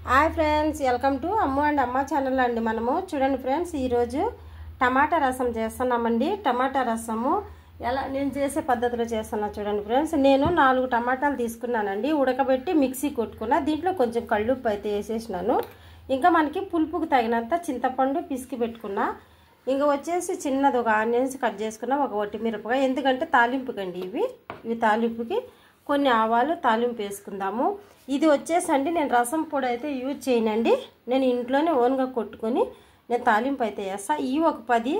Hi friends, welcome to Ammu and అమ్మ channel అండి. మనము చూడండి ఫ్రెండ్స్, ఈరోజు టమాటా రసం చేస్తున్నామండి. టమాటా రసము ఎలా నేను చేసే పద్ధతిలో చేస్తున్నా చూడండి ఫ్రెండ్స్. నేను 4 టమాటాలు తీసుకున్నానండి, ఉడకబెట్టి మిక్సీ కొట్టుకున్నా. దీంట్లో కొంచెం కళ్ళుప్పు అయితే వేసేసినాను. ఇంకా మనకి పులుపుకు తగినంత చింతపండు పిసికి పెట్టుకున్నా. ఇంకా వచ్చేసి చిన్నది ఒక ఆనియన్స్ కట్ చేసుకున్నా, ఒక ఒట్టిమిరపకాయ, ఎందుకంటే తాలింపుకండి ఇవి తాలింపుకి. కొన్ని ఆవాలు తాలింపు వేసుకుందాము. ఇది వచ్చేసండి నేను రసం పొడి అయితే యూజ్ చేయనండి, నేను ఇంట్లోనే ఓన్గా కొట్టుకొని నేను తాలింపు అయితే వేస్తా. ఇవి ఒక 10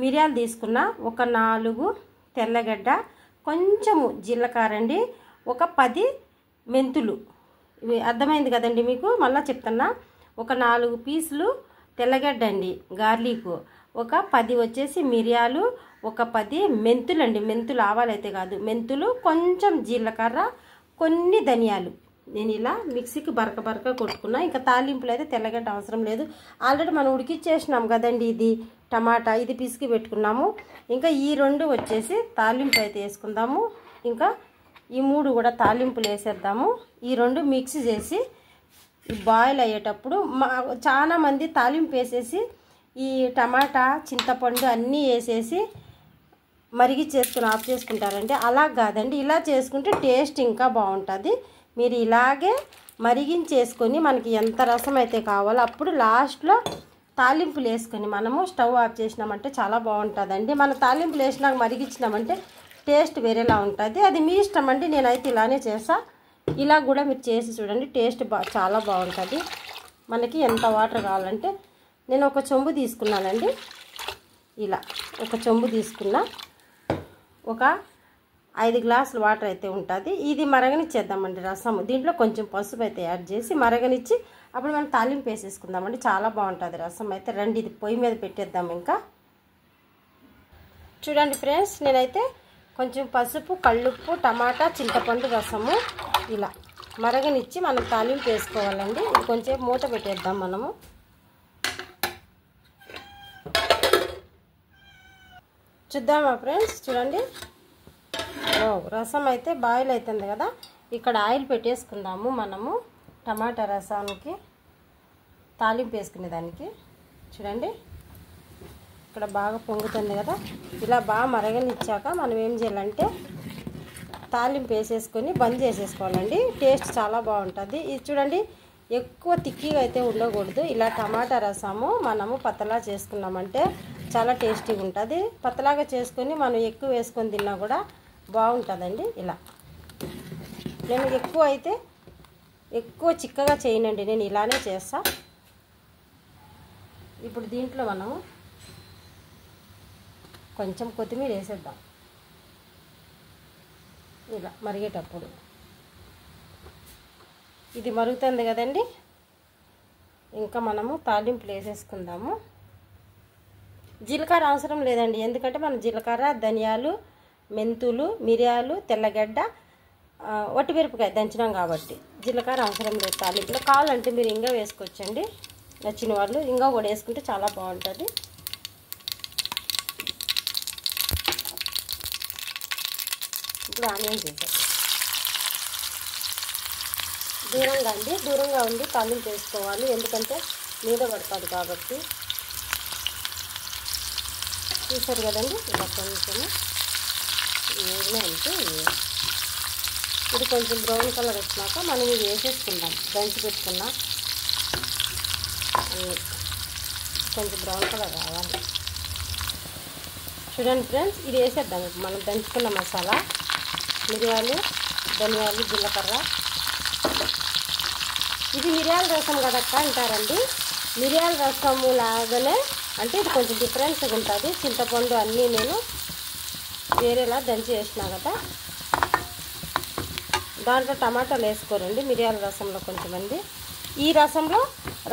మిరియాలు తీసుకున్నా, ఒక 4 తెల్లగడ్డ, కొంచెము జీలకర్ర అండి, ఒక 10 మెంతులు. ఇవి అర్థమైంది కదండి మీకు, మళ్ళీ చెప్తున్నా. ఒక 4 పీసులు తెల్లగడ్డ అండి, గార్లిక్, ఒక 10 వచ్చేసి మిరియాలు, ఒక 10 మెంతులు అండి. మెంతులు ఆవాలైతే కాదు, మెంతులు, కొంచెం జీలకర్ర, కొన్ని ధనియాలు. నేను ఇలా మిక్సీకి బరక కొట్టుకున్నా. ఇంకా తాలింపులు అయితే తెల్లగడ్డ అవసరం లేదు, ఆల్రెడీ మనం ఉడికిచ్చేసినాం కదండి. ఇది టమాటా, ఇది పిసికి పెట్టుకున్నాము. ఇంకా ఈ 2 వచ్చేసి తాలింపు అయితే వేసుకుందాము. ఇంకా ఈ 3 కూడా తాలింపులు వేసేద్దాము. ఈ 2 మిక్స్ చేసి బాయిల్ అయ్యేటప్పుడు చాలామంది తాలింపు వేసేసి ఈ టమాటా చింతపండు అన్నీ వేసేసి మరిగిచ్చేసుకుని ఆఫ్ చేసుకుంటారండి. అలా కాదండి, ఇలా చేసుకుంటే టేస్ట్ ఇంకా బాగుంటుంది. మీరు ఇలాగే మరిగించేసుకొని మనకి ఎంత రసం అయితే కావాలో అప్పుడు లాస్ట్లో తాలింపులు వేసుకొని మనము స్టవ్ ఆఫ్ చేసినామంటే చాలా బాగుంటుందండి. మన తాలింపులు వేసినాక మరిగించినామంటే టేస్ట్ వేరేలా ఉంటుంది. అది మీ ఇష్టం అండి, నేనైతే ఇలానే చేస్తా. ఇలా కూడా మీరు చేసి చూడండి, టేస్ట్ చాలా బాగుంటుంది. మనకి ఎంత వాటర్ కావాలంటే నేను ఒక చెంబు తీసుకున్నానండి. ఇలా ఒక చెంబు తీసుకున్నా, ఒక 5 గ్లాసులు వాటర్ అయితే ఉంటుంది. ఇది మరగనిచ్చేద్దామండి రసము. దీంట్లో కొంచెం పసుపు అయితే యాడ్ చేసి మరగనిచ్చి అప్పుడు మనం తాలింపు వేసేసుకుందామండి. చాలా బాగుంటుంది రసం అయితే. రండి, ఇది పొయ్యి మీద పెట్టేద్దాం. ఇంకా చూడండి ఫ్రెండ్స్, నేనైతే కొంచెం పసుపు, కళ్ళుప్పు, టమాటా, చింతపండు రసము ఇలా మరగనిచ్చి మనం తాలింపు వేసుకోవాలండి. ఇది కొంచెం మూత పెట్టేద్దాం మనము. చూద్దామా ఫ్రెండ్స్, చూడండి. రసం అయితే బాయిల్ అవుతుంది కదా, ఇక్కడ ఆయిల్ పెట్టేసుకుందాము మనము. టమాటా రసానికి తాలింపు వేసుకునే దానికి చూడండి, ఇక్కడ బాగా పొంగుతుంది కదా. ఇలా బాగా మరగనిచ్చాక మనం ఏం చేయాలంటే తాలింపు వేసేసుకొని బంద్ చేసేసుకోవాలండి. టేస్ట్ చాలా బాగుంటుంది. ఇది చూడండి, ఎక్కువ తిక్కిగా అయితే ఉండకూడదు. ఇలా టమాటా రసము మనము పతలా చేసుకున్నామంటే చాలా టేస్టీగా ఉంటుంది. పతలాగా చేసుకొని మనం ఎక్కువ వేసుకొని తిన్నా కూడా బాగుంటుందండి. ఇలా నేను ఎక్కువ చిక్కగా చేయనండి, నేను ఇలానే చేస్తా. ఇప్పుడు దీంట్లో మనము కొంచెం కొత్తిమీర వేసేద్దాం ఇలా మరిగేటప్పుడు. ఇది మరుగుతుంది కదండి, ఇంకా మనము తాలింపులు వేసేసుకుందాము. జీలకర్ర అవసరం లేదండి, ఎందుకంటే మనం జీలకర్ర, ధనియాలు, మెంతులు, మిరియాలు, తెల్లగడ్డ, ఒట్టిమిరపకాయ దంచినాం కాబట్టి జీలకర్ర అవసరం లేదు తాలింపులో. కావాలంటే మీరు ఇంకా వేసుకోవచ్చండి, నచ్చిన వాళ్ళు ఇంకా కూడా వేసుకుంటే చాలా బాగుంటుంది. ఇప్పుడు ఆనియన్స్ వేసాం. దూరంగా ఉండి తాలింపు వేసుకోవాలి, ఎందుకంటే మీద పడుతుంది కాబట్టి. చూసారు కదండి, ఇలా కొంచెం అంటే ఇది కొంచెం బ్రౌన్ కలర్ వచ్చినాక మనం ఇది వేసేసుకుందాం. దంచి పెట్టుకున్నా కొంచెం బ్రౌన్ కలర్ రావాలి. చూడండి ఫ్రెండ్స్, ఇది వేసేద్దాం. మనం దంచుకున్న మసాలా, మిరియాలు, ధనియాలు, జీలకర్ర. ఇది మిరియాల రసం కదక్క అంటారండి. మిరియాల రసము లాగానే, అంటే ఇది కొంచెం డిఫరెన్స్గా ఉంటుంది. చింతపండు అన్నీ నేను వేరేలా దంచి వేసినా కదా, దాంట్లో టమాటాలు వేసుకోరండి మిరియాల రసంలో కొంచెమంది. ఈ రసంలో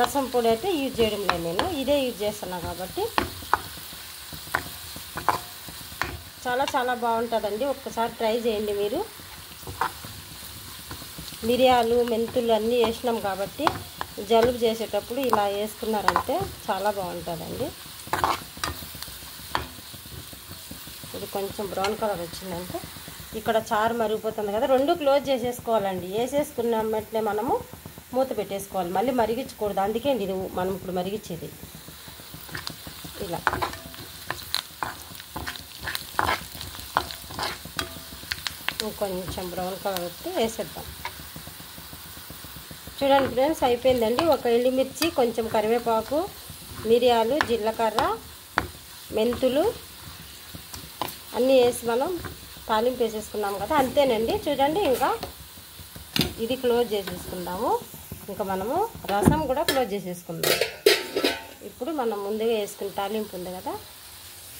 రసం పొడి అయితే యూజ్ చేయడం లేదు, నేను ఇదే యూజ్ చేస్తున్నా కాబట్టి చాలా బాగుంటుందండి. ఒక్కసారి ట్రై చేయండి మీరు. మిరియాలు, మెంతులు అన్నీ వేసినాం కాబట్టి జలుబు చేసేటప్పుడు ఇలా వేసుకున్నారంటే చాలా బాగుంటుందండి. ఇది కొంచెం బ్రౌన్ కలర్ వచ్చిందంటే ఇక్కడ చారు మరిగిపోతుంది కదా, 2 క్లోజ్ చేసేసుకోవాలండి. వేసేసుకున్న వెంటనే మనము మూత పెట్టేసుకోవాలి. మళ్ళీ మరిగించకూడదు, అందుకే అండి ఇది మనం ఇప్పుడు మరిగించేది. ఇలా కొంచెం బ్రౌన్ కలర్ వస్తే వేసేద్దాం. చూడండి ఫ్రెండ్స్, అయిపోయిందండి. ఒక ఎండుమిర్చి, కొంచెం కరివేపాకు, మిరియాలు, జీలకర్ర, మెంతులు అన్నీ వేసి మనం తాలింపు వేసేసుకున్నాం కదా, అంతేనండి. చూడండి, ఇంకా ఇది క్లోజ్ చేసేసుకుందాము. ఇంకా మనము రసం కూడా క్లోజ్ చేసేసుకుందాం. ఇప్పుడు మనం ముందుగా వేసుకుని తాలింపు ఉంది కదా,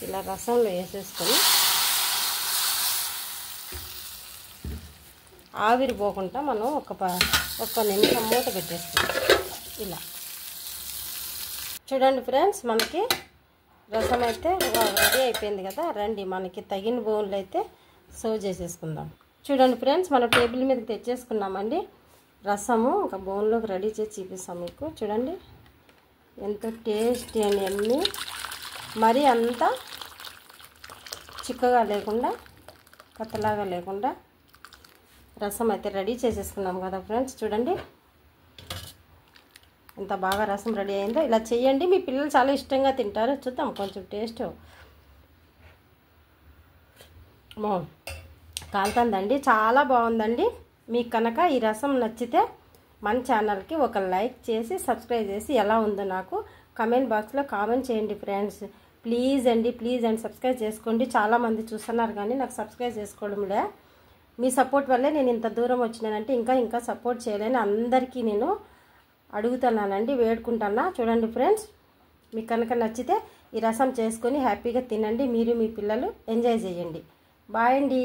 ఇలా రసంలో వేసేసుకొని ఆవిరి పోకుండా మనం ఒక్క నిమిషం మూత పెట్టేసుకుందాం. ఇలా చూడండి ఫ్రెండ్స్, మనకి రసం అయితే రెడీ అయిపోయింది కదా. రండి, మనకి తగిన బౌన్లు అయితే సర్వ్ చేసేసుకుందాం. చూడండి ఫ్రెండ్స్, మనం టేబుల్ మీదకి తెచ్చేసుకున్నామండి రసము. ఇంకా బౌన్లోకి రెడీ చేసి చూపిస్తాం మీకు. చూడండి ఎంతో టేస్టీ అని, అన్నీ మరీ అంత చిక్కగా లేకుండా, కత్తలాగా లేకుండా రసం అయితే రెడీ చేసేసుకున్నాం కదా ఫ్రెండ్స్. చూడండి ఎంత బాగా రసం రెడీ అయిందో. ఇలా చేయండి, మీ పిల్లలు చాలా ఇష్టంగా తింటారు. చూద్దాం కొంచెం టేస్ట్. కాలుతుందండి, చాలా బాగుందండి. మీకు కనుక ఈ రసం నచ్చితే మన ఛానల్కి ఒక లైక్ చేసి సబ్స్క్రైబ్ చేసి ఎలా ఉందో నాకు కమెంట్ బాక్స్లో కామెంట్ చేయండి ఫ్రెండ్స్. ప్లీజ్ అండి సబ్స్క్రైబ్ చేసుకోండి. చాలామంది చూస్తున్నారు కానీ నాకు సబ్స్క్రైబ్ చేసుకోవడంలే. మీ సపోర్ట్ వల్లే నేను ఇంత దూరం వచ్చినానంటే ఇంకా సపోర్ట్ చేయలేని అందరికీ నేను అడుగుతున్నానండి, వేడుకుంటున్నా. చూడండి ఫ్రెండ్స్, మీకు కనుక నచ్చితే ఈ రసం చేసుకొని హ్యాపీగా తినండి. మీరు మీ పిల్లలు ఎంజాయ్ చేయండి. బాయ్ అండి.